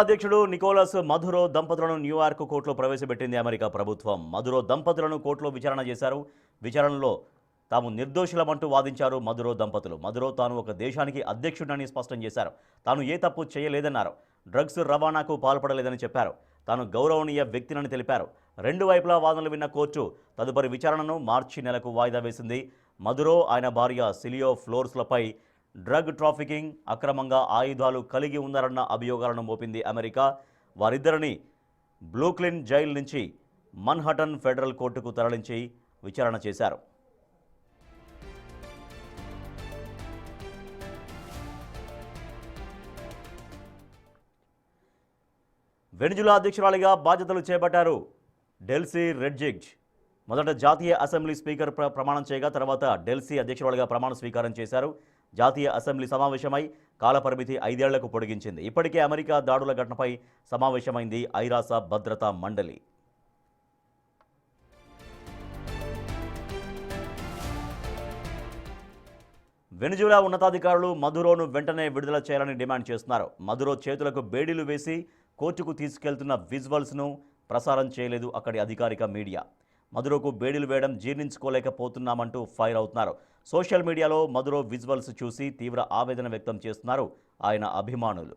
అధ్యక్షుడు నికోలస్ మధురో దంపతులను న్యూయార్క్ కోర్టులో ప్రవేశపెట్టింది అమెరికా ప్రభుత్వం. మధురో దంపతులను కోర్టులో విచారణ చేశారు. విచారణలో తాము నిర్దోషులమంటూ వాదించారు మధురో దంపతులు. మధురో తాను ఒక దేశానికి అధ్యక్షుడని స్పష్టం చేశారు. తాను ఏ తప్పు చేయలేదన్నారు. డ్రగ్స్ రవాణాకు పాల్పడలేదని చెప్పారు. తాను గౌరవనీయ వ్యక్తినని తెలిపారు. రెండు వైపులా వాదనలు విన్న కోర్టు తదుపరి విచారణను మార్చి నెలకు వాయిదా వేసింది. మధురో ఆయన భార్య సిలియో ఫ్లోర్స్లపై డ్రగ్ ట్రాఫికింగ్, అక్రమంగా ఆయుధాలు కలిగి ఉన్నారన్న అభియోగాలను మోపింది అమెరికా. వారిద్దరిని బ్రూక్లిన్ జైలు నుంచి మన్హటన్ ఫెడరల్ కోర్టుకు తరలించి విచారణ చేశారు. వెనిజులా అధ్యక్షురాలిగా బాధ్యతలు చేపట్టారు డెల్సీ రెడ్జిగ్జ్. మొదట జాతీయ అసెంబ్లీ స్పీకర్ ప్రమాణం చేయగా తర్వాత డెల్సీ అధ్యక్షురాలిగా ప్రమాణ స్వీకారం చేశారు. జాతీయ అసెంబ్లీ సమావేశమై కాలపరిమితి 5 ఏళ్లకు పొడిగించింది. ఇప్పటికే అమెరికా దాడుల ఘటనపై సమావేశమైంది ఐరాస భద్రతా మండలి. వెనిజులా ఉన్నతాధికారులు మధురోను వెంటనే విడుదల చేయాలని డిమాండ్ చేస్తున్నారు. మధురో చేతులకు బేడీలు వేసి కోర్టుకు తీసుకెళ్తున్న విజువల్స్ను ప్రసారం చేయలేదు అక్కడి అధికారిక మీడియా. మధురోకు బేడీలు వేయడం జీర్ణించుకోలేకపోతున్నామంటూ ఫైర్ అవుతున్నారు. సోషల్ మీడియాలో మధురో విజువల్స్ చూసి తీవ్ర ఆవేదన వ్యక్తం చేస్తున్నారు ఆయన అభిమానులు.